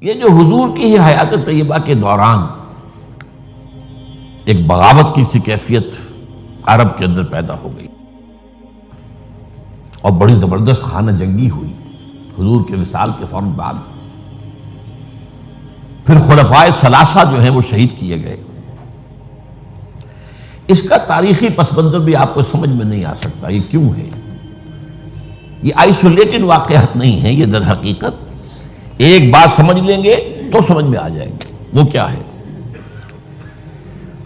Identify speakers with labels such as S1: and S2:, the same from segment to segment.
S1: یہ جو حضور کی ہی حیات طیبہ کے دوران ایک بغاوت کی سی کیفیت عرب کے اندر پیدا ہو گئی اور بڑی زبردست خانہ جنگی ہوئی حضور کے وصال کے فوراً بعد. پھر خلفائے ثلاثہ جو ہیں وہ شہید کیے گئے. اس کا تاریخی پس منظر بھی آپ کو سمجھ میں نہیں آ سکتا یہ کیوں ہے. یہ آئسولیٹڈ واقعات نہیں ہیں، یہ در حقیقت ایک بات سمجھ لیں گے تو سمجھ میں آ جائیں گے. وہ کیا ہے؟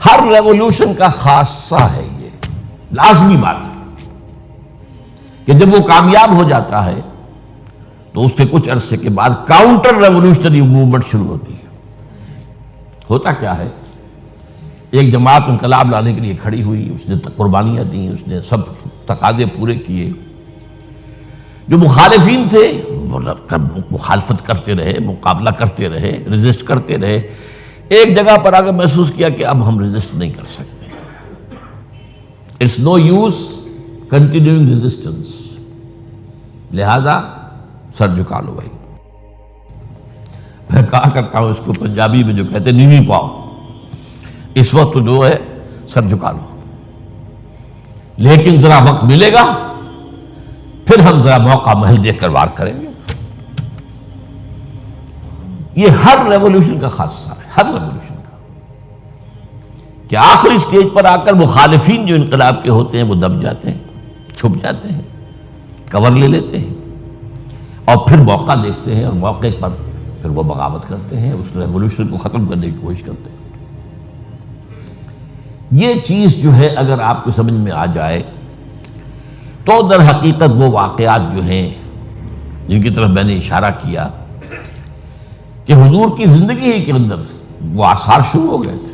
S1: ہر ریولوشن کا خاصہ ہے، یہ لازمی بات ہے کہ جب وہ کامیاب ہو جاتا ہے تو اس کے کچھ عرصے کے بعد کاؤنٹر ریولوشنری موومنٹ شروع ہوتی ہے. ہوتا کیا ہے؟ ایک جماعت انقلاب لانے کے لیے کھڑی ہوئی، اس نے قربانیاں دیں، اس نے سب تقاضے پورے کیے. جو مخالفین تھے مخالفت کرتے رہے، مقابلہ کرتے رہے، ریزسٹ کرتے رہے. ایک جگہ پر آگے محسوس کیا کہ اب ہم ریزسٹ نہیں کر سکتے. It's no use continuing resistance, لہذا سر جھکا لو بھائی. میں کہا کرتا ہوں اس کو پنجابی میں جو کہتے ہیں نیوی پاؤ، اس وقت جو ہے سر جھکا لو، لیکن ذرا وقت ملے گا پھر ہم ذرا موقع محل دیکھ کر وار کریں گے. یہ ہر ریولوشن کا خاصہ ہے، ہر ریولوشن کا، کہ آخری سٹیج پر آ کر مخالفین جو انقلاب کے ہوتے ہیں وہ دب جاتے ہیں، چھپ جاتے ہیں، کور لے لیتے ہیں اور پھر موقع دیکھتے ہیں اور موقع پر پھر وہ بغاوت کرتے ہیں، اس ریولوشن کو ختم کرنے کی کوشش کرتے ہیں. یہ چیز جو ہے اگر آپ کو سمجھ میں آ جائے تو در حقیقت وہ واقعات جو ہیں جن کی طرف میں نے اشارہ کیا کہ حضور کی زندگی ہی کے اندر وہ آثار شروع ہو گئے تھے.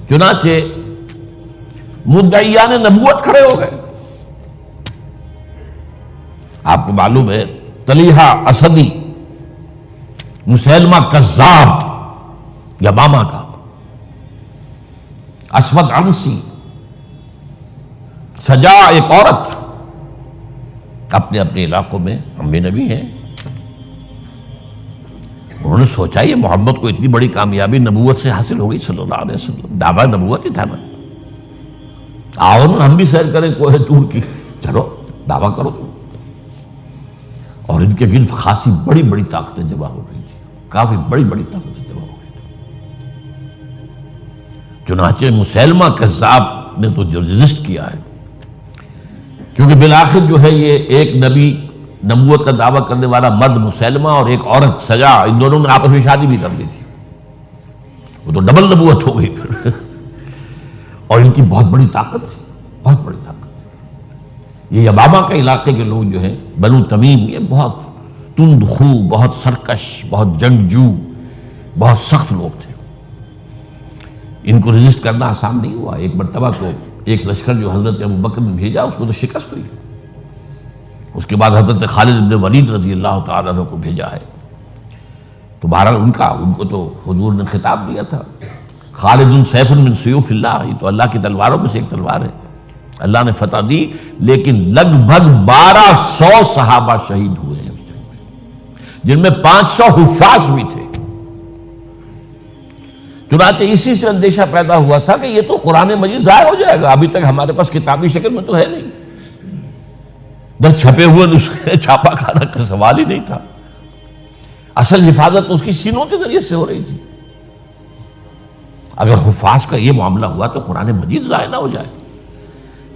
S1: چنانچہ مدعیان نبوت کھڑے ہو گئے. آپ کو معلوم ہے طلیحہ اسدی، مسیلمہ کذاب یمامہ کا، اسود عنسی، سجا ایک عورت، اپنے اپنے علاقوں میں ہم بھی نبی ہیں. انہوں نے سوچا یہ محمد کو اتنی بڑی کامیابی نبوت سے حاصل ہو گئی صلی اللہ علیہ وسلم، دعویٰ نبوت ہی تھا نا. آؤ نا ہم بھی سیر کریں کوہ طور کی، چلو دعویٰ کرو. اور ان کے گرد خاصی بڑی بڑی طاقتیں جمع ہو گئی تھی، کافی بڑی بڑی طاقتیں جمع ہو گئی تھی. چنانچہ مسیلمہ کذاب نے تو جو ریزسٹ کیا ہے، کیونکہ بالآخر جو ہے یہ ایک نبی نبوت کا دعویٰ کرنے والا مرد مسیلمہ اور ایک عورت سجا، ان دونوں نے آپس میں شادی بھی کر لی تھی. وہ تو ڈبل نبوت ہو گئی پھر. اور ان کی بہت بڑی طاقت تھی، بہت بڑی طاقت. یہ یمامہ کے علاقے کے لوگ جو ہیں بنو تمیم، یہ بہت تند خو، بہت سرکش، بہت جنگجو، بہت سخت لوگ تھے. ان کو ریزسٹ کرنا آسان نہیں ہوا. ایک مرتبہ تو ایک لشکر جو حضرت ابوبکر نے بھیجا اس کو تو شکست ہوئی. اس کے بعد حضرت خالد بن ولید رضی اللہ تعالیٰ عنہ کو بھیجا ہے. تو بہرحال ان کو تو حضور نے خطاب دیا تھا، خالد سیف من سیوف اللہ، یہ تو اللہ کی تلواروں میں سے ایک تلوار ہے. اللہ نے فتح دی، لیکن لگ بھگ 1200 صحابہ شہید ہوئے ہیں اس جنگ میں، جن میں 500 حفاظ بھی تھے. چنانچہ اسی سے اندیشہ پیدا ہوا تھا کہ یہ تو قرآن مجید ضائع ہو جائے گا. ابھی تک ہمارے پاس کتابی شکل میں تو ہے نہیں، در چھپے ہوئے نسخے چھاپا کھانا کا سوال ہی نہیں تھا. اصل حفاظت اس کی سینوں کے ذریعے سے ہو رہی تھی. اگر حفاظ کا یہ معاملہ ہوا تو قرآن مجید ضائع نہ ہو جائے.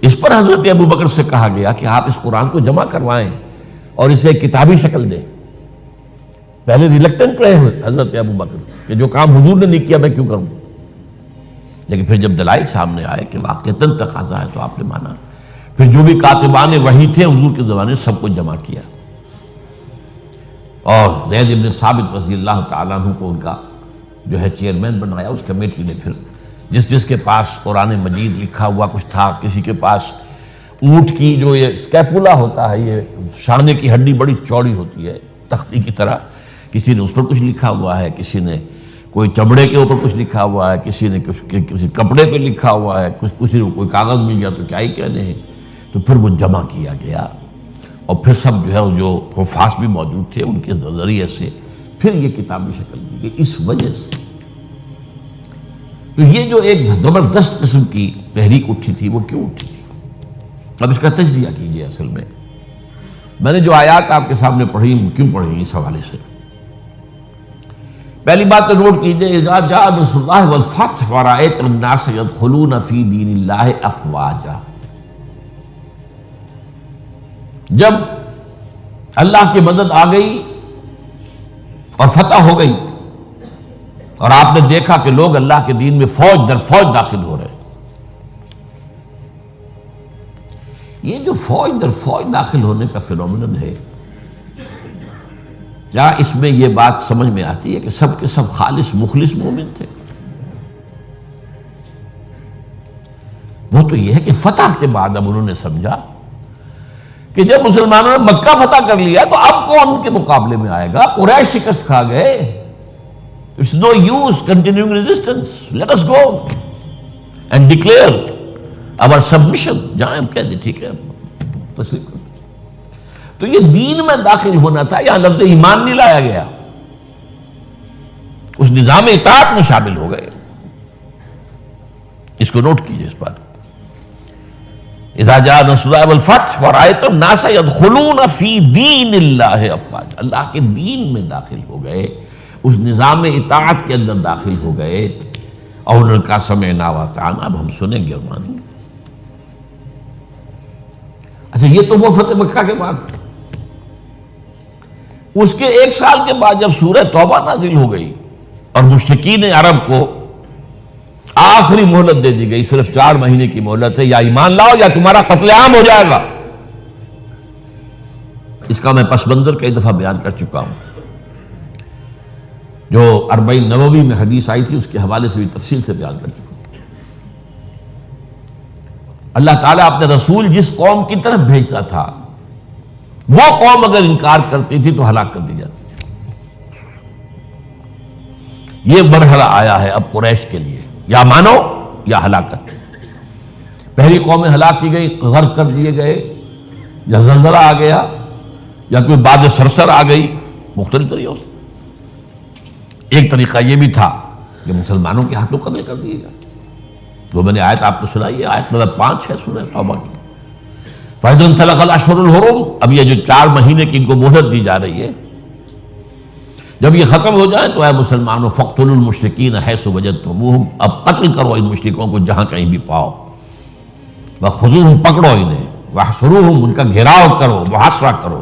S1: اس پر حضرت ابوبکر سے کہا گیا کہ آپ اس قرآن کو جمع کروائیں اور اسے ایک کتابی شکل دیں. پہلے ریلکٹنٹ رہے ہوئے حضرت ابوبکر کہ جو کام حضور نے نہیں کیا میں کیوں کروں، لیکن پھر جب دلائل سامنے آئے کہ واقعتاً تقاضا ہے تو آپ نے مانا. پھر جو بھی کاتبان وحی تھے حضور کے زمانے سب کو جمع کیا اور زید بن ثابت رضی اللہ تعالیٰ عنہ کو ان کا جو ہے چیئرمین بنایا. اس کمیٹی نے پھر جس کے پاس قرآن مجید لکھا ہوا کچھ تھا، کسی کے پاس اونٹ کی جو یہ اسکیپولا ہوتا ہے، یہ شانے کی ہڈی بڑی چوڑی ہوتی ہے تختی کی طرح، کسی نے اس پر کچھ لکھا ہوا ہے، کسی نے کوئی چمڑے کے اوپر کچھ لکھا ہوا ہے، کسی نے کسی کپڑے پہ لکھا ہوا ہے، کسی نے کوئی کاغذ مل گیا تو کیا ہی کہنے ہیں. تو پھر وہ جمع کیا گیا اور پھر سب جو ہے جو حفاظ بھی موجود تھے ان کے ذریعے سے پھر یہ کتابی شکل دی گئی. اس وجہ سے تو یہ جو ایک زبردست قسم کی تحریک اٹھی تھی وہ کیوں اٹھی تھی؟ اب اس کا تجزیہ کیجئے. اصل میں نے جو آیات آپ کے سامنے پڑھی کیوں پڑھی اس حوالے سے. پہلی بات تو نوٹ کیجئے، اذا جاء نصر اللہ والفتح ورأیت الناس يدخلون فی دین اللہ افواجا. جب اللہ کی مدد آ گئی اور فتح ہو گئی اور آپ نے دیکھا کہ لوگ اللہ کے دین میں فوج در فوج داخل ہو رہے ہیں. یہ جو فوج در فوج داخل ہونے کا فینومینن ہے، کیا اس میں یہ بات سمجھ میں آتی ہے کہ سب کے سب خالص مخلص مومن تھے؟ وہ تو یہ ہے کہ فتح کے بعد اب انہوں نے سمجھا کہ جب مسلمانوں نے مکہ فتح کر لیا تو اب کون ان کے مقابلے میں آئے گا؟ قریش شکست کھا گئے. It's no use continuing resistance. Let us go and declare our submission. جہاں ہم کہہ دیں ٹھیک ہے تسلیم کرو. تو یہ دین میں داخل ہونا تھا، یہاں لفظ ایمان نہیں لایا گیا، اس نظام اطاعت میں شامل ہو گئے. اس کو نوٹ کیجئے اس بات. اذا جاء نصر اللہ والفتح ورأیت الناس يدخلون فی دین اللہ افواجا. اللہ کے دین میں داخل ہو گئے، اس نظام اطاعت کے اندر داخل ہو گئے اور انہوں نے کہا سمعنا واطعنا، اب ہم سنیں گے اور مانیں گے. اچھا یہ تو وہ فتح مکہ کے بعد. اس کے ایک سال کے بعد جب سورہ توبہ نازل ہو گئی اور مشرکین عرب کو آخری مہلت دے دی گئی، صرف 4 مہینے کی مہلت ہے، یا ایمان لاؤ یا تمہارا قتل عام ہو جائے گا. اس کا میں پس منظر کئی دفعہ بیان کر چکا ہوں. جو 40 نووی میں حدیث آئی تھی اس کے حوالے سے بھی تفصیل سے بیان کر چکا ہوں. اللہ تعالیٰ اپنے رسول جس قوم کی طرف بھیجتا تھا وہ قوم اگر انکار کرتی تھی تو ہلاک کر دی جاتی تھی. یہ مرحلہ آیا ہے اب قریش کے لیے، یا مانو یا ہلاکت. پہلی قومیں ہلاک کی گئی، غرق کر دیے گئے، یا زلزلہ آ گیا، یا کوئی باد سرسر آ گئی، مختلف طریقوں سے. ایک طریقہ یہ بھی تھا کہ مسلمانوں کے ہاتھوں قتل کر دیے گا. جو میں نے آیت آپ کو سنائی ہے، آیت نمبر 5 ہے سورہ توبہ کی. فَإِذَا انْسَلَخَ الْأَشْهُرُ الْحُرُمُ. اب یہ جو 4 مہینے کی ان کو مہلت دی جا رہی ہے، جب یہ ختم ہو جائے تو اے مسلمانوں فَاقْتُلُوا الْمُشْرِكِينَ حَيْثُ وَجَدْتُمُوهُمْ. اب قتل کرو ان مشرکوں کو جہاں کہیں بھی پاؤ. وَخُذُوهُمْ پکڑو انہیں. وَاحْصُرُوهُمْ ان کا گھیراؤ کرو، محاصرہ کرو.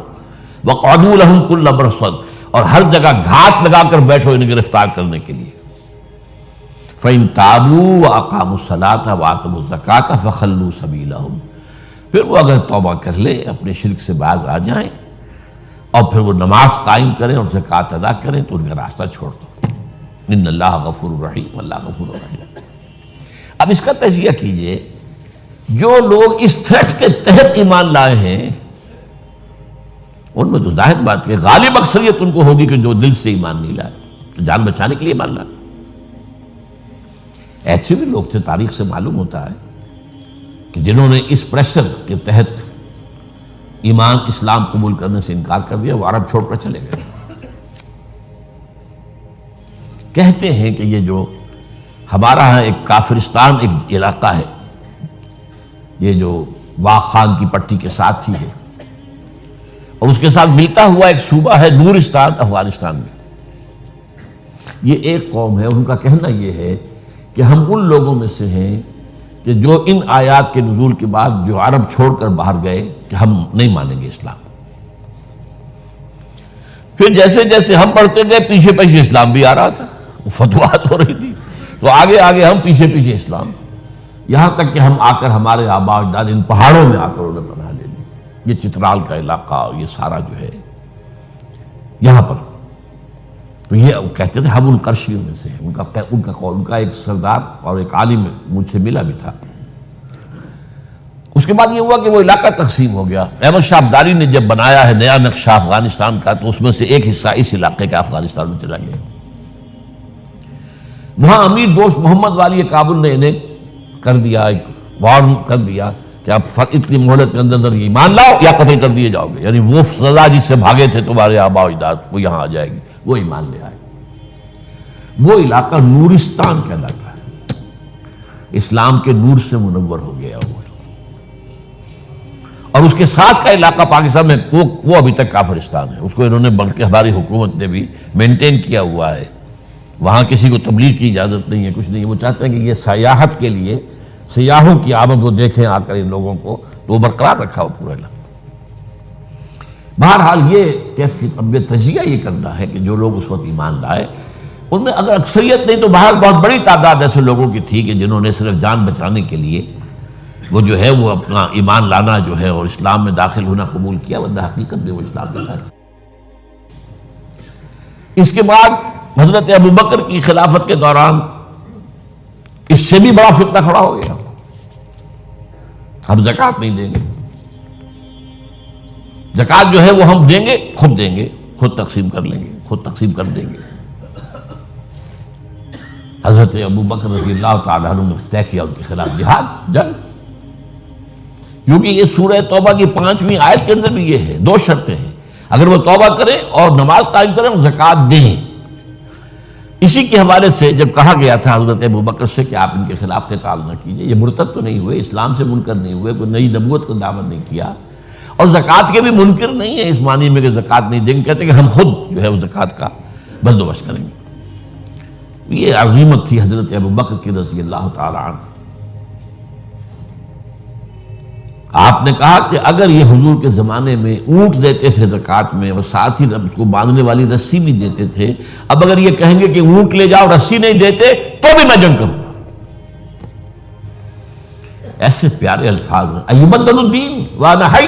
S1: وَاقْعُدُوا لَهُمْ كُلَّ مَرْصَدٍ اور ہر جگہ گھات لگا کر بیٹھو انہیں گرفتار کرنے کے لیے. فَإِن تَابُوا وَأَقَامُوا الصَّلَاةَ وَآتَوُا الزَّكَاةَ فَخَلُّوا سَبِيلَهُمْ. پھر وہ اگر توبہ کر لے، اپنے شرک سے باز آ جائیں اور پھر وہ نماز قائم کریں اور زکوٰۃ ادا کریں تو ان کا راستہ چھوڑ دو. ان اللہ غفور رحیم، اللہ غفور رحیم. اب اس کا تجزیہ کیجئے. جو لوگ اس تھریٹ کے تحت ایمان لائے ہیں ان میں تو ظاہر بات ہے غالب اکثریت ان کو ہوگی کہ جو دل سے ایمان نہیں لائے، تو جان بچانے کے لیے ایمان لائے. ایسے بھی لوگ تھے، تاریخ سے معلوم ہوتا ہے کہ جنہوں نے اس پریشر کے تحت ایمان اسلام قبول کرنے سے انکار کر دیا، وہ عرب چھوڑ کر چلے گئے. کہتے ہیں کہ یہ جو ہمارا ایک کافرستان ایک علاقہ ہے، یہ جو واق خان کی پٹی کے ساتھ ہی ہے اور اس کے ساتھ ملتا ہوا ایک صوبہ ہے نورستان افغانستان میں. یہ ایک قوم ہے، ان کا کہنا یہ ہے کہ ہم ان لوگوں میں سے ہیں کہ جو ان آیات کے نزول کے بعد جو عرب چھوڑ کر باہر گئے کہ ہم نہیں مانیں گے اسلام. پھر جیسے جیسے ہم پڑھتے گئے پیچھے پیچھے اسلام بھی آ رہا تھا، فتوحات ہو رہی تھی، تو آگے آگے ہم پیچھے پیچھے اسلام، یہاں تک کہ ہم آ کر ہمارے آباء اجداد ان پہاڑوں میں آ کر انہیں پناہ لے لی. یہ چترال کا علاقہ، یہ سارا جو ہے یہاں پر. تو یہ کہتے تھے ہم ان قرشیوں میں سے ہیں. ان کا ایک سردار اور ایک عالم مجھ سے ملا بھی تھا. اس کے بعد یہ ہوا کہ وہ علاقہ تقسیم ہو گیا. احمد شاہ ابداری نے جب بنایا ہے نیا نقشہ افغانستان کا تو اس میں سے ایک حصہ اس علاقے کا افغانستان میں چلا گیا. وہاں امیر دوست محمد والی کابل نے انہیں کر دیا، ایک وارن کر دیا کہ اب اتنی مہلت کے اندر ایمان لاؤ یا قتل کر دیے جاؤ گے. یعنی وہ سزا جس سے بھاگے تھے تمہارے آباء و اجداد وہ یہاں آ جائے گی. وہ ایمان لے آئے. وہ علاقہ نورستان کہلاتا ہے، اسلام کے نور سے منور ہو گیا ہوا ہے. اور اس کے ساتھ کا علاقہ پاکستان میں وہ ابھی تک کافرستان ہے. اس کو انہوں نے بلکہ ہماری حکومت نے بھی مینٹین کیا ہوا ہے. وہاں کسی کو تبلیغ کی اجازت نہیں ہے، کچھ نہیں. وہ چاہتے ہیں کہ یہ سیاحت کے لیے سیاحوں کی آمد وہ دیکھیں آ کر ان لوگوں کو، تو وہ برقرار رکھا ہو پورا علاقہ. بہرحال یہ کیفیت اب تجزیہ یہ کرنا ہے کہ جو لوگ اس وقت ایمان لائے ان میں اگر اکثریت نہیں تو باہر بہت بڑی تعداد ایسے لوگوں کی تھی کہ جنہوں نے صرف جان بچانے کے لیے وہ جو ہے وہ اپنا ایمان لانا جو ہے اور اسلام میں داخل ہونا قبول کیا، ورنہ حقیقت میں وہ اسلام میں داخل. اس کے بعد حضرت ابوبکر کی خلافت کے دوران اس سے بھی بڑا فتنہ کھڑا ہو گیا. ہم زکوٰۃ نہیں دیں گے، زکوٰۃ جو ہے وہ ہم دیں گے، خود تقسیم کر لیں گے، خود تقسیم کر دیں گے. حضرت ابوبکر رضی اللہ تعالیٰ عنہ نے طے کیا ان کے خلاف جہاد، جنگ. کیونکہ یہ سورہ توبہ کی 5ویں آیت کے اندر بھی یہ ہے، 2 شرطیں ہیں. اگر وہ توبہ کریں اور نماز قائم کریں اور زکوٰۃ دیں. اسی کے حوالے سے جب کہا گیا تھا حضرت ابوبکر سے کہ آپ ان کے خلاف قتال نہ کیجئے، یہ مرتد تو نہیں ہوئے، اسلام سے منکر نہیں ہوئے، کوئی نئی نبوت کو دعوت نہیں کیا، اور زکوٰۃ کے بھی منکر نہیں ہے اس معنی میں کہ زکوٰۃ نہیں دیں گے. کہتے ہیں کہ ہم خود جو ہے وہ زکوٰۃ کا بندوبست کریں گے. یہ عظیمت تھی حضرت ابوبکر کی رضی اللہ تعالی عنہ. آپ نے کہا کہ اگر یہ حضور کے زمانے میں اونٹ دیتے تھے زکوٰۃ میں اور ساتھ ہی اس کو باندھنے والی رسی بھی دیتے تھے، اب اگر یہ کہیں گے کہ اونٹ لے جاؤ رسی نہیں دیتے تو بھی میں جنگ کروں گا. ایسے پیارے الفاظ ہیں. ایبدل الدین وانا حی،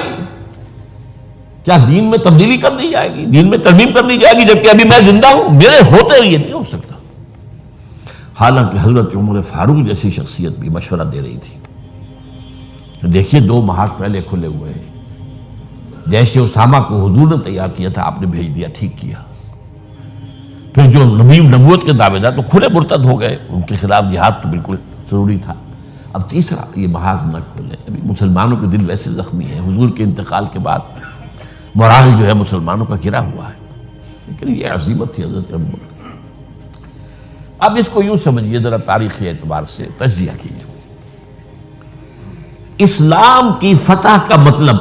S1: کیا دین میں تبدیلی کر دی جائے گی، دین میں ترمیم کر دی جائے گی جبکہ ابھی میں زندہ ہوں؟ میرے ہوتے ہوئے یہ نہیں ہو سکتا. حالانکہ حضرت عمر فاروق جیسی شخصیت بھی مشورہ دے رہی تھی. دیکھیے 2 محاذ پہلے کھلے ہوئے ہیں. جیش اسامہ کو حضور نے تیار کیا تھا، آپ نے بھیج دیا، ٹھیک کیا. پھر جو نبوت کے دعوے دار تو کھلے مرتد ہو گئے، ان کے خلاف جہاد تو بالکل ضروری تھا. اب تیسرا یہ محاذ نہ کھولے. ابھی مسلمانوں کے دل ویسے زخمی ہیں، حضور کے انتقال کے بعد مورال جو ہے مسلمانوں کا گرا ہوا ہے. لیکن یہ عظیمت تھی حضرت ابوبکر. اب اس کو یوں سمجھیے ذرا تاریخی اعتبار سے تجزیہ کیجیے. اسلام کی فتح کا مطلب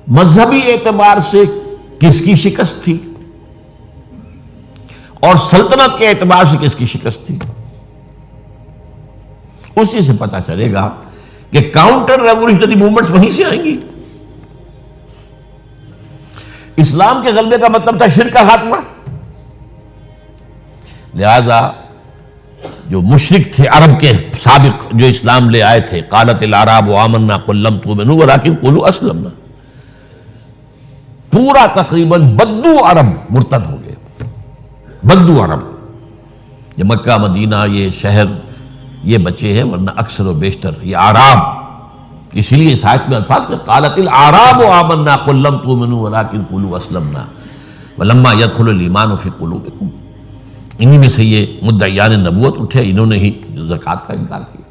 S1: مذہبی اعتبار سے کس کی شکست تھی اور سلطنت کے اعتبار سے کس کی شکست تھی، اسی سے پتہ چلے گا کہ کاؤنٹر ریولیوشنری موومنٹس وہیں سے آئیں گی. اسلام کے غلبے کا مطلب تھا شرک کا خاتمہ. لہذا جو مشرک تھے عرب کے سابق جو اسلام لے آئے تھے، قالت الاعراب آمنا قل لم تؤمنوا ولکن قولوا اسلمنا، پورا تقریباً بدو عرب مرتد ہو گئے. بدو عرب، یہ مکہ مدینہ یہ شہر یہ بچے ہیں، ورنہ اکثر و بیشتر یہ اعراب. اسی لیے اس آیت میں الفاظ کہ قالت الاعراب آمنا قل لم تؤمنوا ولکن قولوا اسلمنا ولما يدخل الايمان في قلوبكم. انہی میں سے یہ مدعیان نبوت اٹھے، انہوں نے ہی زکوٰۃ کا انکار کیا.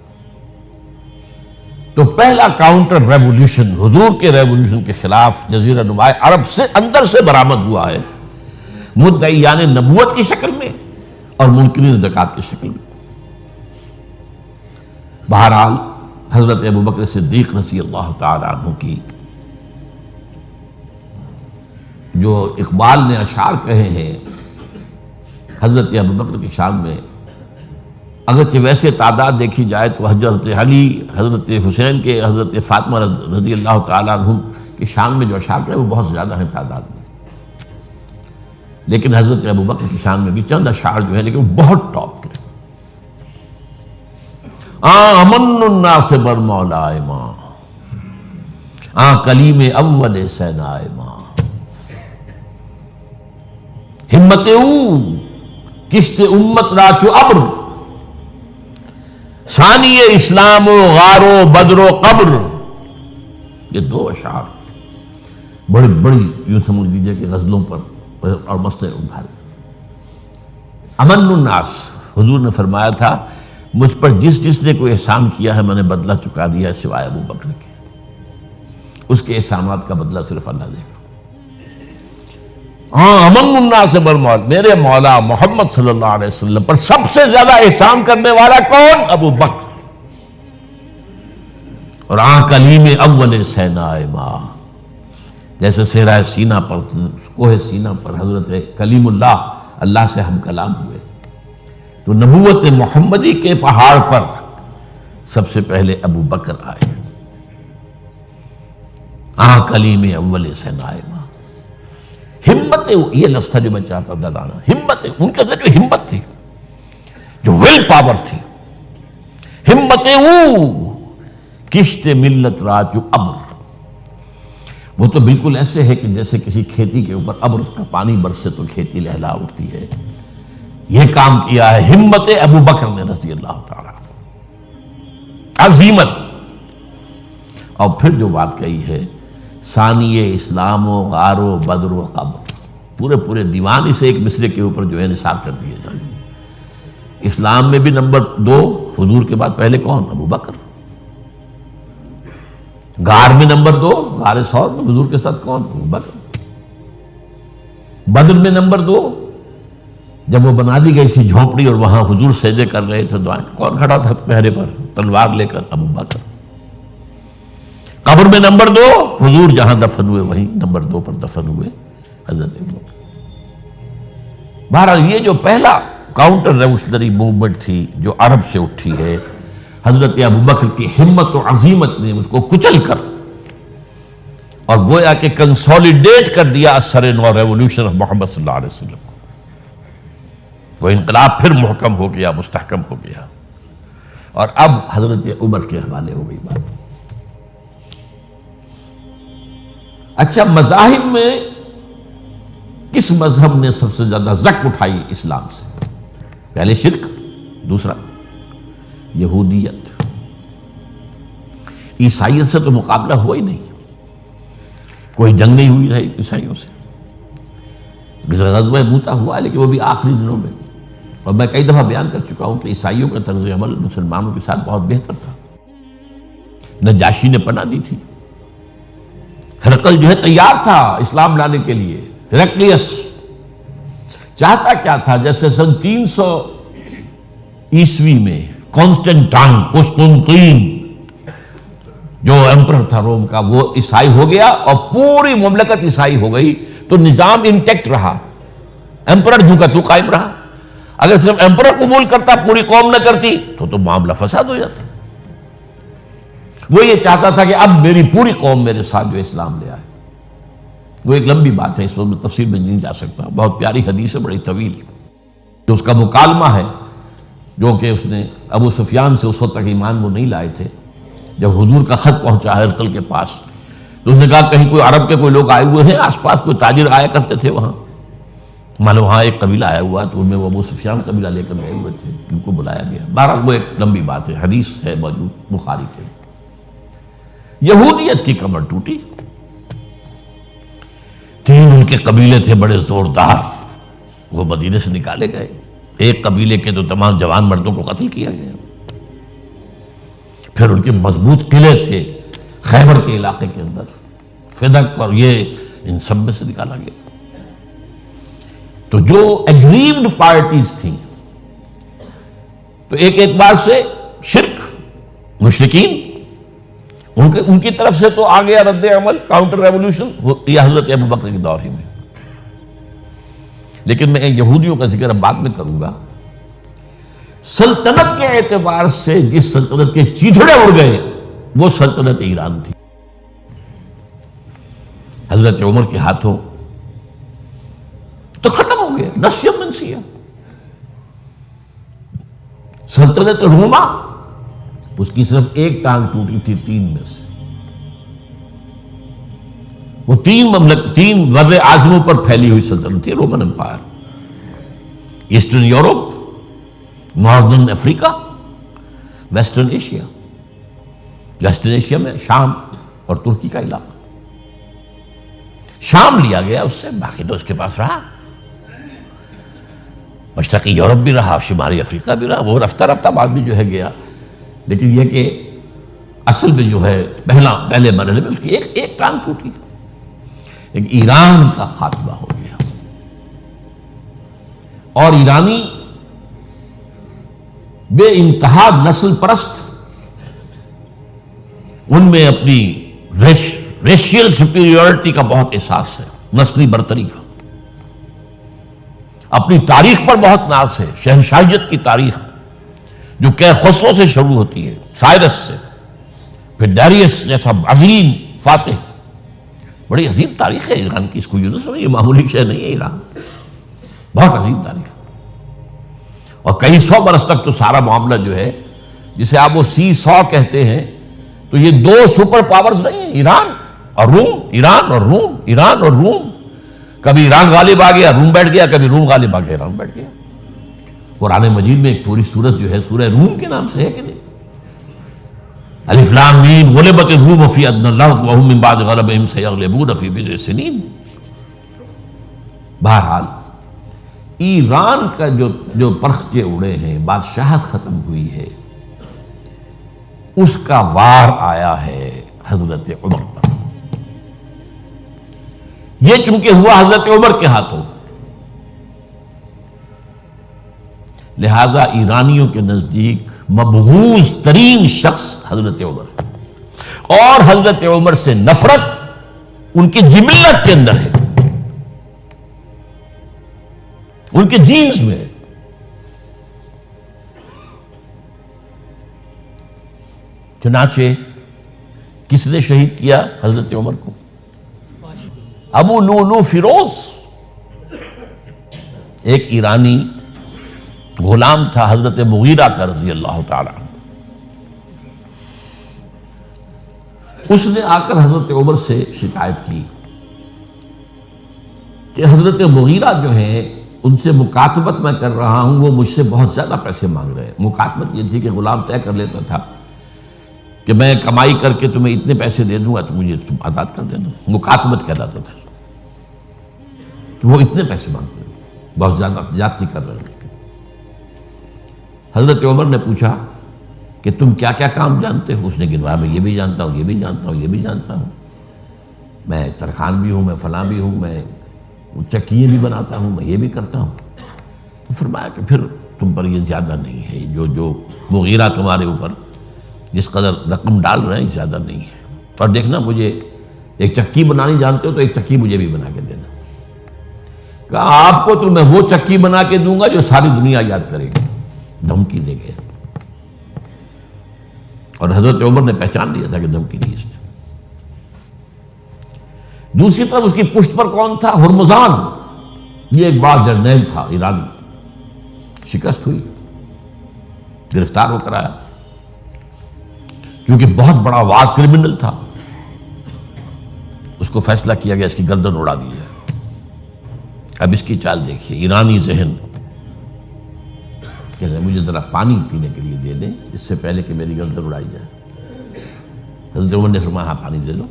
S1: تو پہلا کاؤنٹر ریولیوشن حضور کے ریولیوشن کے خلاف جزیرہ نما عرب سے اندر سے برآمد ہوا ہے، مدعیان نبوت کی شکل میں اور منکرین زکوٰۃ کی شکل میں. بہرحال حضرت ابوبکر صدیق رضی اللہ تعالی عنہ کی جو اقبال نے اشعار کہے ہیں حضرت ابوبکر کی شان میں، اگرچہ ویسے تعداد دیکھی جائے تو حضرت علی، حضرت حسین کے، حضرت فاطمہ رضی اللہ تعالیٰ عنہ کی شان میں جو اشعار ہیں وہ بہت زیادہ ہیں تعداد میں، لیکن حضرت ابوبکر کی شان میں بھی چند اشعار جو ہیں لیکن وہ بہت ٹاپ کے. امن الناس بر مولائے ماں، کلیم اول سینائے ماں، ہمت او کشت امت راچو ابر، ثانی اسلام و غار و بدر و قبر. یہ 2 اشعار بڑی بڑی یوں سمجھ لیجیے کہ غزلوں پر اور مستیں ابھارے. امن الناس، حضور نے فرمایا تھا مجھ پر جس جس نے کوئی احسان کیا ہے میں نے بدلہ چکا دیا سوائے ابو بکر کے. اس کے احسانات کا بدلہ صرف اللہ دے گا. ہاں امن الناس بالموت، میرے مولا محمد صلی اللہ علیہ وسلم پر سب سے زیادہ احسان کرنے والا کون؟ ابو بکر. اور کلیم اول سینا ماں، جیسے صحرائے سینا پر، کوہ سینا پر حضرت کلیم اللہ سے ہم کلام ہوئے، تو نبوت محمدی کے پہاڑ پر سب سے پہلے ابو بکر آئے. کلیم اول سینا ماں. ہمت، یہ لفظ تھا جو میں چاہتا تھا لانا. ہمت، ان کے اندر جو ہمت تھی، جو ول پاور تھی، ہمت کشت ملت راجو ابر. وہ تو بالکل ایسے ہے کہ جیسے کسی کھیتی کے اوپر ابر کا پانی برسے تو کھیتی لہلا اٹھتی ہے. یہ کام کیا ہے ہمت ابو بکر نے رضی اللہ تعالی عظیمت. اور پھر جو بات کہی ہے ثانی اسلام و غار و بدر و قبر، پورے دیوان اسے ایک مصرے کے اوپر جو ہے نثار کر دیے جائیں. اسلام میں بھی نمبر 2 حضور کے بعد پہلے کون؟ ابو بکر. غار میں نمبر 2، غار ثور میں حضور کے ساتھ کون؟ ابو بکر. بدر میں نمبر 2، جب وہ بنا دی گئی تھی جھونپڑی اور وہاں حضور سجدے کر رہے تھے دعائیں، کون کھڑا تھا پہرے پر تلوار لے کر؟ ابو بکر. قبر میں نمبر 2، حضور جہاں دفن ہوئے وہیں نمبر 2 پر دفن ہوئے حضرت ابو بکر. بہرحال یہ جو پہلا کاؤنٹر ریولیوشنری موومنٹ تھی جو عرب سے اٹھی ہے، حضرت ابو بکر کی ہمت و عظیمت نے اس کو کچل کر اور گویا کہ کنسولیڈیٹ کر دیا اثر نو ریولیوشن آف محمد صلی اللہ علیہ وسلم کو. وہ انقلاب پھر محکم ہو گیا، مستحکم ہو گیا. اور اب حضرت عمر کے حوالے ہو گئی بات. اچھا، مذاہب میں کس مذہب نے سب سے زیادہ زک اٹھائی اسلام سے؟ پہلے شرک، دوسرا یہودیت. عیسائیت سے تو مقابلہ ہوا ہی نہیں، کوئی جنگ نہیں ہوئی رہی عیسائیوں سے. غزوہ موتا ہوا لیکن وہ بھی آخری دنوں میں. اور میں کئی دفعہ بیان کر چکا ہوں کہ عیسائیوں کا طرز عمل مسلمانوں کے ساتھ بہت بہتر تھا. نجاشی نے پناہ دی تھی، ہرقل جو ہے تیار تھا اسلام لانے کے لیے. ہرقلیس چاہتا کیا تھا؟ جیسے سن 300 عیسوی میں قسطنطین جو ایمپرر تھا روم کا وہ عیسائی ہو گیا اور پوری مملکت عیسائی ہو گئی، تو نظام انٹیکٹ رہا، ایمپرر جو کا تو قائم رہا. اگر صرف ایمپرر قبول کرتا پوری قوم نہ کرتی تو معاملہ فساد ہو جاتا. وہ یہ چاہتا تھا کہ اب میری پوری قوم میرے ساتھ جو اسلام لے آئے. وہ ایک لمبی بات ہے، اس وقت میں تفصیل میں نہیں جا سکتا. بہت پیاری حدیث ہے، بڑی طویل، تو اس کا مکالمہ ہے جو کہ اس نے ابو سفیان سے، اس وقت تک ایمان وہ نہیں لائے تھے. جب حضور کا خط پہنچا ہرقل کے پاس تو اس نے کہا کہیں کوئی عرب کے کوئی لوگ آئے ہوئے ہیں، آس پاس کوئی تاجر آیا کرتے تھے وہاں. معلوم وہاں ایک قبیلہ آیا ہوا تو ان میں وہ ابو سفیان قبیلہ لے کر گئے ہوئے تھے، ان کو بلایا گیا. بہرحال وہ ایک لمبی بات ہے، حدیث ہے موجود بخاری کے. یہودیت کی کمر ٹوٹی. 3 ان کے قبیلے تھے بڑے زوردار، وہ مدینے سے نکالے گئے. ایک قبیلے کے تو تمام جوان مردوں کو قتل کیا گیا. پھر ان کے مضبوط قلعے تھے خیبر کے علاقے کے اندر، فدق اور یہ، ان سب میں سے نکالا گیا. تو جو ایگریوڈ پارٹیز تھیں تو ایک اعتبار سے شرک، مشرکین، ان کی طرف سے تو آ گیا رد عمل، کاؤنٹر ریولوشن، یہ حضرت ابو بکر کے دور ہی میں. لیکن میں یہودیوں کا ذکر اب بعد میں کروں گا. سلطنت کے اعتبار سے جس سلطنت کے چیتھڑے اڑ گئے وہ سلطنت ایران تھی. حضرت عمر کے ہاتھوں تو ختم ہو گیا، نسیہ منسیہ. سلطنت روما، اس کی صرف ایک ٹانگ ٹوٹی تھی 3 میں سے. وہ 3 بر اعظموں پر پھیلی ہوئی سلطنت تھی Roman empire. Eastern Europe, northern Africa, western Asia. Western Asia میں شام اور ترکی کا علاقہ. شام لیا گیا اس سے، باقی تو اس کے پاس رہا. مشرقی یورپ بھی رہا، شمالی افریقہ بھی رہا، وہ رفتہ رفتہ بعد میں جو ہے گیا، لیکن یہ کہ اصل میں جو ہے پہلے مرحلے میں اس کی ایک ٹانگ ٹوٹی، لیکن ایران کا خاتمہ ہو گیا۔ اور ایرانی بے انتہا نسل پرست، ان میں اپنی ریشیل سپیریورٹی کا بہت احساس ہے، نسلی برتری کا، اپنی تاریخ پر بہت ناز ہے، شہنشاہیت کی تاریخ جو کہ خسرو سے شروع ہوتی ہے، سائرس سے، پھر ڈیریس جیسا عظیم فاتح، بڑی عظیم تاریخ ہے ایران کی، اس کو یوں سمجھیں، یہ معمولی شے نہیں ہے ایران، بہت عظیم تاریخ، اور کئی سو برس تک تو سارا معاملہ جو ہے جسے آپ وہ سی100 کہتے ہیں، تو یہ دو سپر پاورز نہیں ہیں، ایران اور روم، ایران اور روم، ایران اور روم، کبھی ایران غالب آ گیا روم بیٹھ گیا، کبھی روم غالب آ گیا ایران بیٹھ گیا۔ قرآن مجید میں ایک پوری سورت جو ہے سورہ روم کے نام سے ہے کہ نہیں؟ الف لام میم غلبت الروم فی ادنی الارض وهم من بعد غلبہم سیغلبون فی بضع سنین۔ بہرحال ایران کا جو پرخچے اڑے ہیں، بادشاہت ختم ہوئی ہے، اس کا وار آیا ہے حضرت عمر پر۔ یہ چونکہ ہوا حضرت عمر کے ہاتھوں، لہذا ایرانیوں کے نزدیک مبغوض ترین شخص حضرت عمر ہے، اور حضرت عمر سے نفرت ان کی جبلت کے اندر ہے، ان کے جینز میں ہے۔ چنانچہ کس نے شہید کیا حضرت عمر کو؟ ابو لولو فیروز، ایک ایرانی غلام تھا حضرت مغیرہ کا رضی اللہ تعالی عنہ، اس نے آ کر حضرت عمر سے شکایت کی کہ حضرت مغیرہ جو ہیں ان سے مکاتبت میں کر رہا ہوں، وہ مجھ سے بہت زیادہ پیسے مانگ رہے ہیں۔ مکاتبت یہ تھی کہ غلام طے کر لیتا تھا کہ میں کمائی کر کے تمہیں اتنے پیسے دے دوں گا تو مجھے تم آزاد کر دینا، مکاتبت کہلاتا تھا کہ وہ اتنے پیسے مانگتے ہیں، بہت زیادہ زیادتی کر رہے ہیں۔ حضرت عمر نے پوچھا کہ تم کیا کیا کام جانتے ہو؟ اس نے گنوایا، میں یہ بھی جانتا ہوں، یہ بھی جانتا ہوں، یہ بھی جانتا ہوں، میں ترخان بھی ہوں، میں فلاں بھی ہوں، میں چکیے بھی بناتا ہوں، میں یہ بھی کرتا ہوں۔ تو فرمایا کہ پھر تم پر یہ زیادہ نہیں ہے، جو مغیرہ تمہارے اوپر جس قدر رقم ڈال رہے ہیں زیادہ نہیں ہے، اور دیکھنا مجھے ایک چکی بنانی جانتے ہو تو ایک چکی مجھے بھی بنا کے دینا۔ کہا آپ کو تو میں وہ چکی بنا کے دوں گا جو ساری دنیا یاد کرے گی، دھمکی دے گئے، اور حضرت عمر نے پہچان لیا تھا کہ دھمکی دی اس نے۔ دوسری طرف اس کی پشت پر کون تھا؟ ہرمزان، یہ ایک بڑا جرنیل تھا ایرانی، شکست ہوئی، گرفتار ہو کر آیا، کیونکہ بہت بڑا وار کرمنل تھا، اس کو فیصلہ کیا گیا اس کی گردن اڑا دی جائے۔ اب اس کی چال دیکھیے، ایرانی ذہن کہ مجھے ذرا پانی پینے کے لیے دے دیں اس سے پہلے کہ میری گردن اڑائی جائے۔ حضرت عمر نے فرمایا ہاں پانی دے دو۔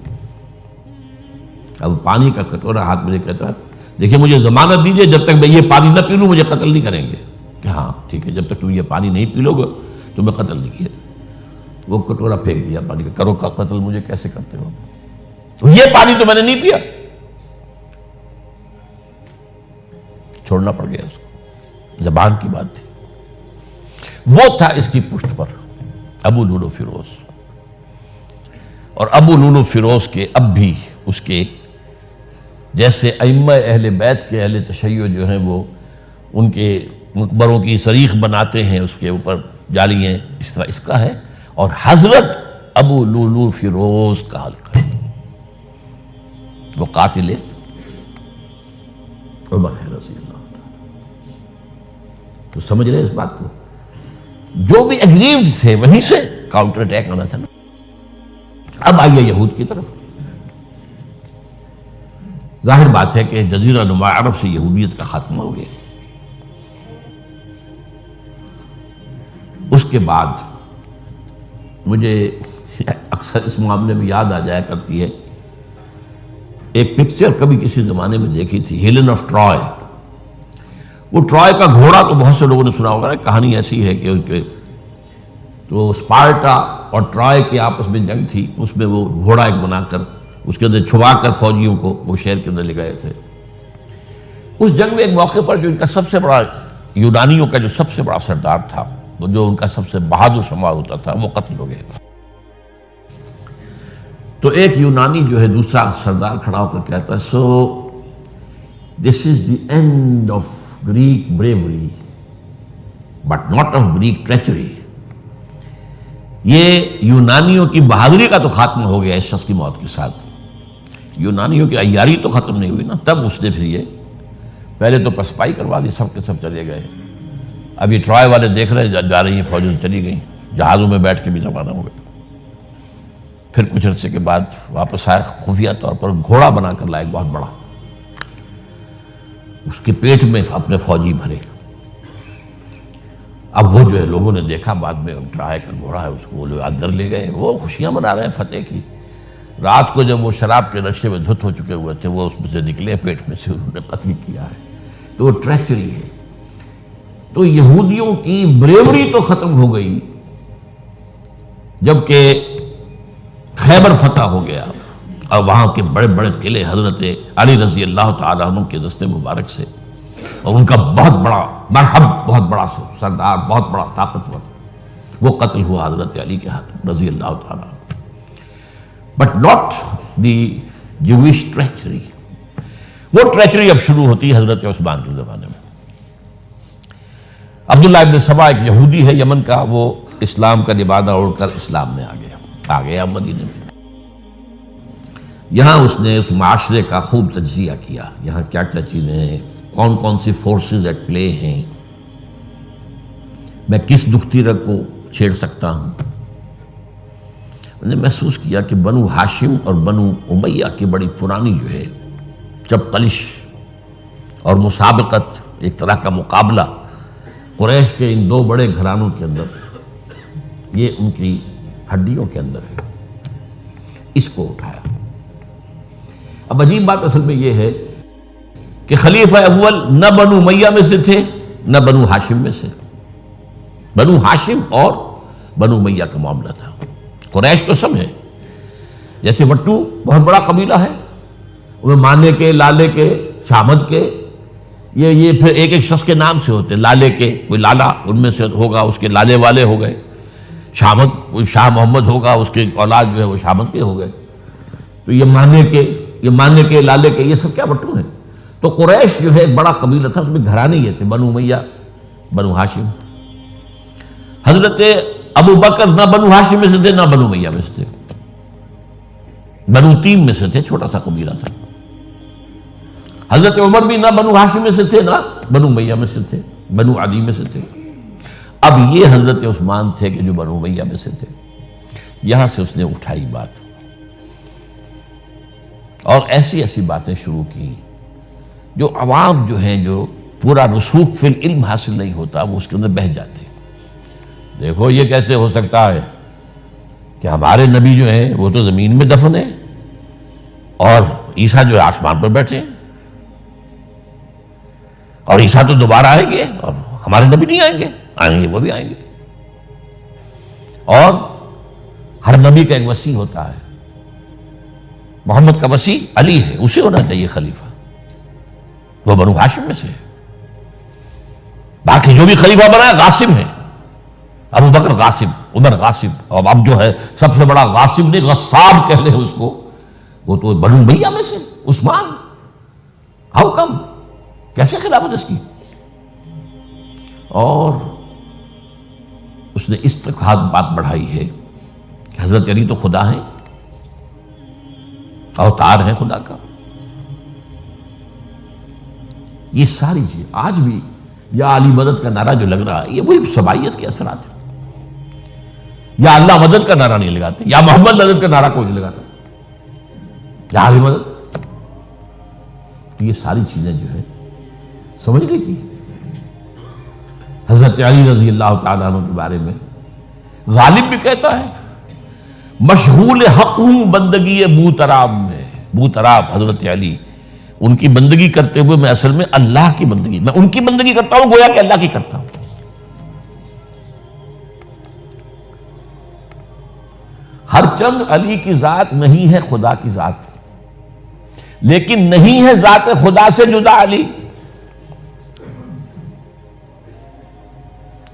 S1: اب پانی کا کٹورا ہاتھ میں کہتا ہے دیکھیں مجھے ضمانت دیجیے جب تک میں یہ پانی نہ پی لوں مجھے قتل نہیں کریں گے۔ کہ ہاں ٹھیک ہے، جب تک تم یہ پانی نہیں پی لو گے تو میں قتل نہیں کیا۔ وہ کٹورا پھینک دیا پانی کا، کرو کا قتل مجھے کیسے کرتے ہو؟ تو یہ پانی تو میں نے نہیں پیا، چھوڑنا پڑ گیا اس کو، زبان کی بات تھی۔ وہ تھا اس کی پشت پر ابو لولو فیروز، اور ابو لولو فیروز کے اب بھی اس کے جیسے ائمہ اہل بیت کے اہل تشیع جو ہیں وہ ان کے مقبروں کی صریخ بناتے ہیں، اس کے اوپر جالیاں، اس طرح اس کا ہے، اور حضرت ابو لولو فیروز کا حلقہ ہے، وہ قاتل عمر ہے رضی اللہ عنہ۔ تو سمجھ رہے اس بات کو؟ جو بھی اگریوڈ تھے وہیں سے کاؤنٹر اٹیک آنا تھا نا۔ اب آئیے یہود کی طرف۔ ظاہر بات ہے کہ جزیرہ نما عرب سے یہودیت کا خاتمہ ہو گیا۔ اس کے بعد مجھے اکثر اس معاملے میں یاد آ جایا کرتی ہے ایک پکچر کبھی کسی زمانے میں دیکھی تھی، ہیلن آف ٹرائے۔ وہ ٹرائے کا گھوڑا تو بہت سے لوگوں نے سنا ہوگا، کہانی ایسی ہے کہ ان کے تو اسپارٹا اور ٹرائے کے آپس میں جنگ تھی، اس میں وہ گھوڑا ایک بنا کر اس کے اندر چھپا کر فوجیوں کو وہ شہر کے اندر لے گئے تھے۔ اس جنگ میں ایک موقع پر جو ان کا سب سے بڑا یونانیوں کا جو سب سے بڑا سردار تھا، وہ جو ان کا سب سے بہادر شمار ہوتا تھا، وہ قتل ہو گیا۔ تو ایک یونانی جو ہے دوسرا سردار کھڑا ہو کر کہتا ہے، so this is the end of Greek bravery but not of Greek treachery. یہ یونانیوں کی بہادری کا تو خاتمہ ہو گیا اس شخص کی موت کے ساتھ، یونانیوں کی عیاری تو ختم نہیں ہوئی نا۔ تب اس نے پھر یہ پہلے تو پسپائی کروا دی، سب کے سب چلے گئے۔ اب یہ ٹرائے والے دیکھ رہے جا رہی ہیں فوجیں چلی گئیں، جہازوں میں بیٹھ کے بھی روانہ ہو گئے۔ پھر کچھ عرصے کے بعد واپس آئے، خفیہ طور پر گھوڑا بنا کر لائے بہت بڑا، اس کے پیٹ میں اپنے فوجی بھرے۔ اب وہ جو ہے لوگوں نے دیکھا بعد میں ٹرائے کا گھوڑا ہے، اس کو وہ لوگ اندر لے گئے، وہ خوشیاں منا رہے ہیں فتح کی۔ رات کو جب وہ شراب کے نشے میں دھت ہو چکے ہوئے تھے، وہ اس میں سے نکلے، پیٹ میں سے انہوں نے قتل کیا ہے۔ تو وہ ٹریچری ہے۔ تو یہودیوں کی بریوری تو ختم ہو گئی جبکہ خیبر فتح ہو گیا اور وہاں کے بڑے بڑے قلعے حضرت علی رضی اللہ تعالیٰ عنہ کے دستے مبارک سے، اور ان کا بہت بڑا مرحب، بہت بڑا سردار، بہت بڑا طاقتور، وہ قتل ہوا حضرت علی کے ہاتھ رضی اللہ تعالیٰ، بٹ ناٹ دی جویش ٹریچری۔ وہ ٹریچری اب شروع ہوتی ہے حضرت عثمان کے زمانے میں۔ عبداللہ ابن سبا ایک یہودی ہے یمن کا، وہ اسلام کا لبادہ اوڑھ کر اسلام میں آ گیا مدینے میں۔ یہاں اس نے اس معاشرے کا خوب تجزیہ کیا، یہاں کیا کیا چیزیں ہیں، کون کون سی فورسز ایٹ پلے ہیں، میں کس دکھتی رگ کو چھیڑ سکتا ہوں۔ میں نے محسوس کیا کہ بنو ہاشم اور بنو امیہ کی بڑی پرانی جو ہے چپقلش اور مسابقت، ایک طرح کا مقابلہ قریش کے ان دو بڑے گھرانوں کے اندر، یہ ان کی ہڈیوں کے اندر ہے، اس کو اٹھایا۔ اب عجیب بات اصل میں یہ ہے کہ خلیفہ اول نہ بنو امیہ میں سے تھے نہ بنو ہاشم میں سے، بنو ہاشم اور بنو امیہ کا معاملہ تھا۔ قریش تو سب ہے، جیسے وٹو بہت بڑا قبیلہ ہے، وہ مانے کے، لالے کے، شامد کے، یہ پھر ایک ایک شخص کے نام سے ہوتے، لالے کے کوئی لالا ان میں سے ہوگا، اس کے لالے والے ہو گئے، شامد کوئی شاہ محمد ہوگا، اس کے اولاد جو ہے وہ شامد کے ہو گئے، تو یہ مانے کے لالے کے، یہ سب کیا وٹو ہیں۔ تو قریش جو ہے ایک بڑا قبیلہ تھا، اس میں گھرانے یہ تھے، بنو امیہ، بنو ہاشم۔ حضرت ابو بکر نہ بنو ہاشم میں سے تھے نہ بنو امیہ میں سے تھے، بنو تیم میں سے تھے، چھوٹا سا قبیلہ تھا۔ حضرت عمر بھی نہ بنو ہاشم میں سے تھے نہ بنو امیہ میں سے تھے، بنو عدی میں سے تھے۔ اب یہ حضرت عثمان تھے کہ جو بنو امیہ میں سے تھے، یہاں سے اس نے اٹھائی بات اور ایسی ایسی باتیں شروع کی جو عوام جو ہیں، جو پورا رسوخ فی العلم حاصل نہیں ہوتا، وہ اس کے اندر بہہ جاتے ہیں۔ دیکھو یہ کیسے ہو سکتا ہے کہ ہمارے نبی جو ہیں وہ تو زمین میں دفن ہیں اور عیسیٰ جو ہے آسمان پر بیٹھے ہیں، اور عیسیٰ تو دوبارہ آئیں گے اور ہمارے نبی نہیں آئیں گے وہ بھی آئیں گے، اور ہر نبی کا ایک وصی ہوتا ہے، محمد کا وصی علی ہے، اسے ہونا چاہیے خلیفہ، وہ بنو ہاشم میں سے ہے۔ باقی جو بھی خلیفہ بنا ہے غاصب ہے، ابو بکر غاصب، عمر غاصب، اور اب جو ہے سب سے بڑا غاصب نہیں غصاب کہہ لیں اس کو، وہ تو بنو امیہ میں سے عثمان۔ ہاؤ کم، کیسے خلافت اس کی؟ اور اس نے اس تک بات بڑھائی ہے کہ حضرت علی تو خدا ہیں، اوتار ہیں خدا کا۔ یہ ساری چیز آج بھی یا علی مدد کا نعرہ جو لگ رہا ہے، یہ وہی سبائیت کے اثرات ہیں۔ یا اللہ مدد کا نعرہ نہیں لگاتے، یا محمد مدد کا نعرہ کوئی نہیں لگاتا، یا علی مدد۔ یہ ساری چیزیں جو ہے سمجھنے کی۔ حضرت علی رضی اللہ تعالیٰ عنہ کے بارے میں غالب بھی کہتا ہے، مشغول حق ہوں بندگی بوتراب میں، بوتراب حضرت علی ان کی بندگی کرتے ہوئے میں اصل میں اللہ کی بندگی، میں ان کی بندگی کرتا ہوں گویا کہ اللہ کی کرتا ہوں۔ ہر چند علی کی ذات نہیں ہے خدا کی ذات، لیکن نہیں ہے ذات خدا سے جدا علی۔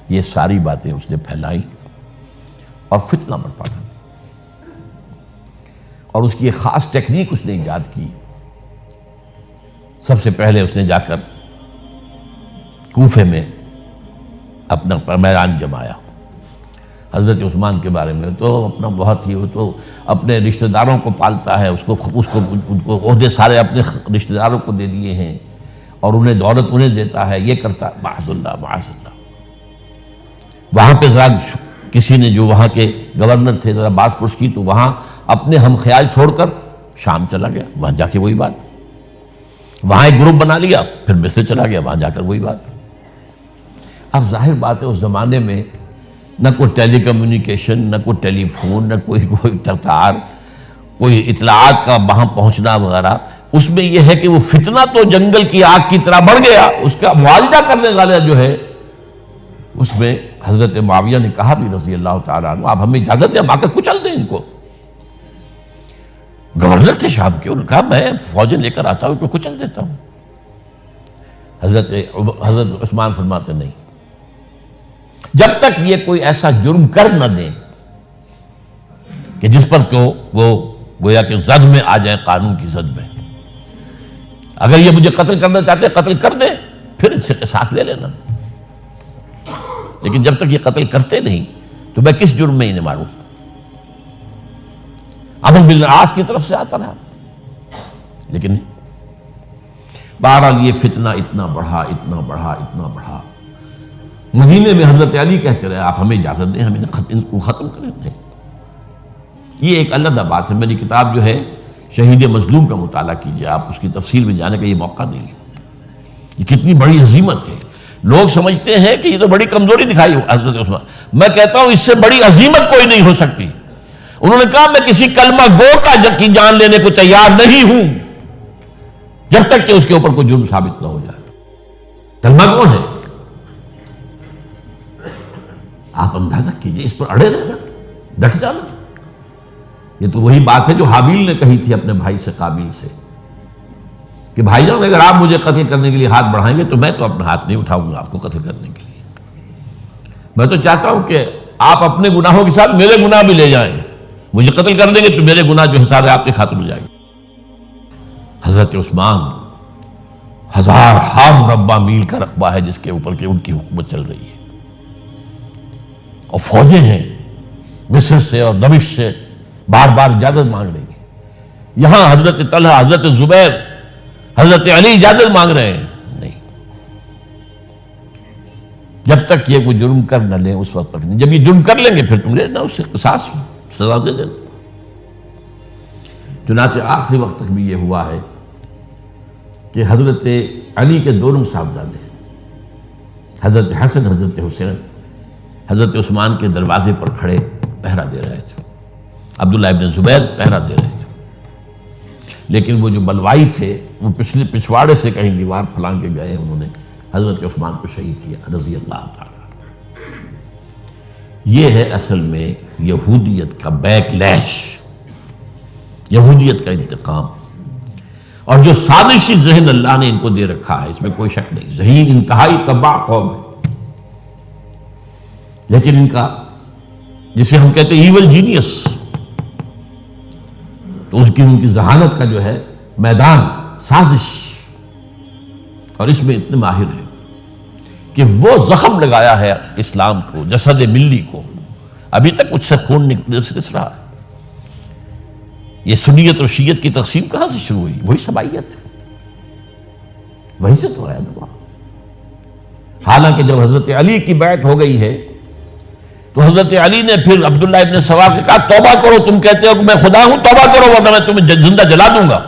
S1: یہ ساری باتیں اس نے پھیلائی اور فتنہ برپا کر، اور اس کی ایک خاص ٹیکنیک اس نے ایجاد کی۔ سب سے پہلے اس نے جا کر کوفے میں اپنا میدان جمایا۔ حضرت عثمان کے بارے میں تو اپنا بہت ہی، وہ تو اپنے رشتہ داروں کو پالتا ہے، ان کو عہدے سارے اپنے رشتہ داروں کو دے دیے ہیں، اور انہیں دولت انہیں دیتا ہے، یہ کرتا ہے، معاذ اللہ معاذ اللہ۔ وہاں پہ ذرا کسی نے جو وہاں کے گورنر تھے ذرا بات پرس کی تو وہاں اپنے ہم خیال چھوڑ کر شام چلا گیا، وہاں جا کے وہی بات، وہاں ایک گروپ بنا لیا، پھر مصر چلا گیا، وہاں جا کر وہی بات۔ اب ظاہر بات ہے اس زمانے میں نہ کوئی ٹیلی کمیونیکیشن، نہ کوئی ٹیلی فون، نہ کوئی تار، کوئی اطلاعات کا وہاں پہنچنا وغیرہ۔ اس میں یہ ہے کہ وہ فتنہ تو جنگل کی آگ کی طرح بڑھ گیا، اس کا معالجہ کرنے والا جو ہے، اس میں حضرت معاویہ نے کہا بھی رضی اللہ تعالیٰ عنہ، آپ ہمیں اجازت دیں ہم آ کر کچل دیں ان کو۔ گورنر تھے شام کے، انہوں نے کہا میں فوجیں لے کر آتا ہوں ان کو کچل دیتا ہوں۔ حضرت عثمان فرماتے نہیں، جب تک یہ کوئی ایسا جرم کر نہ دیں کہ جس پر وہ گویا کہ زد میں آ جائیں، قانون کی زد میں۔ اگر یہ مجھے قتل کرنا چاہتے ہیں قتل کر دیں، پھر اس سے قصاص لے لینا، لیکن جب تک یہ قتل کرتے نہیں تو میں کس جرم میں انہیں ماروں؟ عمرو بن العاص کی طرف سے آتا رہا، لیکن نہیں۔ بہرحال یہ فتنہ اتنا بڑھا اتنا بڑھا اتنا بڑھا، مدینے میں حضرت علی کہتے رہے آپ ہمیں اجازت دیں، ہم ان کو ختم کریں۔ نہیں، یہ ایک علیحدہ بات ہے، میری کتاب جو ہے شہید مظلوم کا مطالعہ کیجئے، آپ اس کی تفصیل میں جانے کا یہ موقع نہیں ہے۔ یہ کتنی بڑی عظیمت ہے، لوگ سمجھتے ہیں کہ یہ تو بڑی کمزوری دکھائی حضرت عثمان، میں کہتا ہوں اس سے بڑی عظیمت کوئی نہیں ہو سکتی۔ انہوں نے کہا میں کسی کلمہ گو کی جان لینے کو تیار نہیں ہوں جب تک کہ اس کے اوپر کوئی جرم ثابت نہ ہو جائے۔ کلمہ گو ہے، آپ اندازہ کیجئے، اس پر اڑے رہنا، ڈٹ جانا۔ یہ تو وہی بات ہے جو حابیل نے کہی تھی اپنے بھائی سے قابیل سے کہ بھائی جان اگر آپ مجھے قتل کرنے کے لیے ہاتھ بڑھائیں گے تو میں تو اپنا ہاتھ نہیں اٹھاؤں گا آپ کو قتل کرنے کے لیے۔ میں تو چاہتا ہوں کہ آپ اپنے گناہوں کے ساتھ میرے گناہ بھی لے جائیں، مجھے قتل کر دیں گے تو میرے گناہ جو حساب ہے آپ کے خاتم ہو جائیں گے۔ حضرت عثمان 1000 مربع میل کا رقبہ ہے جس کے اوپر کہ ان کی حکومت چل رہی ہے، اور فوجیں ہیں مصر سے اور دمشق سے بار بار اجازت مانگ رہی ہیں۔ یہاں حضرت طلحہ، حضرت زبیر، حضرت علی اجازت مانگ رہے ہیں، نہیں، جب تک یہ کوئی جرم کر نہ لیں اس وقت تک نہیں۔ جب یہ جرم کر لیں گے پھر تم لینا اس سے قصاص سزا دے دینا۔ چنانچہ آخری وقت تک بھی یہ ہوا ہے کہ حضرت علی کے دونوں صاحبزادے حضرت حسن، حضرت حسین، حضرت عثمان کے دروازے پر کھڑے پہرا دے رہے تھے، عبداللہ ابن زبیر پہرا دے رہے تھے، لیکن وہ جو بلوائی تھے وہ پچھواڑے سے کہیں دیوار پھلانگ کے گئے، انہوں نے حضرت عثمان کو شہید کیا رضی اللہ تعالیٰ۔ یہ ہے اصل میں یہودیت کا بیک لیش، یہودیت کا انتقام، اور جو سازشی ذہن اللہ نے ان کو دے رکھا ہے اس میں کوئی شک نہیں۔ ذہین انتہائی تباہ قوم ہے، لیکن ان کا جسے ہم کہتے ہیں ایول جینیس، تو ان کی ذہانت کا جو ہے میدان سازش، اور اس میں اتنے ماہر ہیں کہ وہ زخم لگایا ہے اسلام کو، جسد ملی کو، ابھی تک اس سے خون نکل رہا ہے۔ یہ سنیت اور شیعت کی تقسیم کہاں سے شروع ہوئی؟ وہی سبائیت، وہیں سے تو ہے دعا۔ حالانکہ جب حضرت علی کی بیعت ہو گئی ہے تو حضرت علی نے پھر عبداللہ ابن سوا کے کہا توبہ کرو، تم کہتے ہو کہ میں خدا ہوں، توبہ کرو ورنہ میں تمہیں زندہ جلا دوں گا۔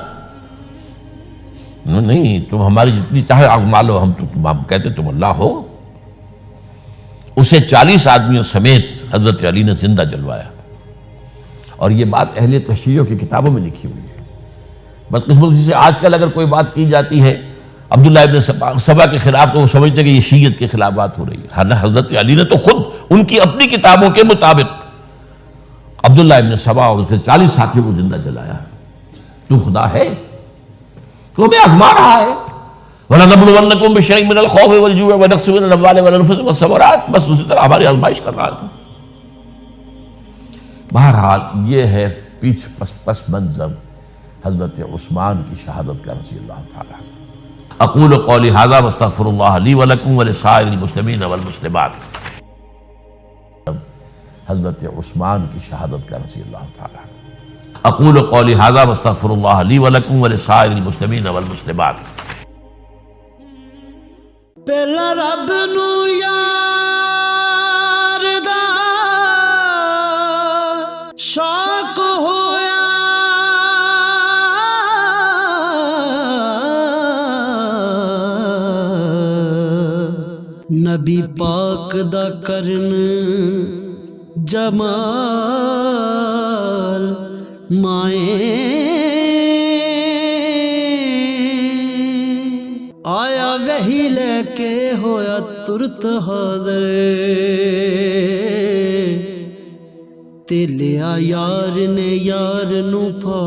S1: نہیں، تم ہماری جتنی چاہے آگ مالو، ہم کہتے تم اللہ ہو۔ اسے 40 آدمیوں سمیت حضرت علی نے زندہ جلوایا، اور یہ بات اہل تشیع کی کتابوں میں لکھی ہوئی ہے۔ بدقسمتی سے آج کل اگر کوئی بات کی جاتی ہے عبداللہ ابن سبا کے خلاف تو وہ سمجھتے ہیں کہ یہ شیعت کے خلاف بات ہو رہی ہے. حضرت علی نے تو خود ان کی اپنی کتابوں کے مطابق عبداللہ ابن سبا اور اس کے 40 ساتھیوں کو زندہ جلایا. تو خدا ہے تو ہمیں آزما رہا ہے. وَلَنَبْلُوَنَّكُمْ بِشَيْءٍ مِّنَ الْخَوْفِ وَالْجُوعِ وَنَقْصٍ مِّنَ الْأَمْوَالِ وَالْأَنفُسِ وَالثَّمَرَاتِ. بس اسی طرح ہماری آزمائش کر رہا ہے. بہرحال یہ ہے پس منظر حضرت عثمان کی شہادت کا رضی اللہ تعالیٰ. اقول قولی ھذا واستغفر اللہ لی ولکم ولسائر المسلمین والمسلمات. حضرت عثمان کی شہادت کا رضی اللہ تعالیٰ. اقول قولی ھذا واستغفر اللہ لی ولکم ولسائر المسلمین والمسلمات.
S2: پہلا رب نو یار دا شوق ہویا، نبی پاک دا کرن جمال مائیں آیا وحی لے کے ہویا ترت حاضر، تے لیا یار نے یار نو پا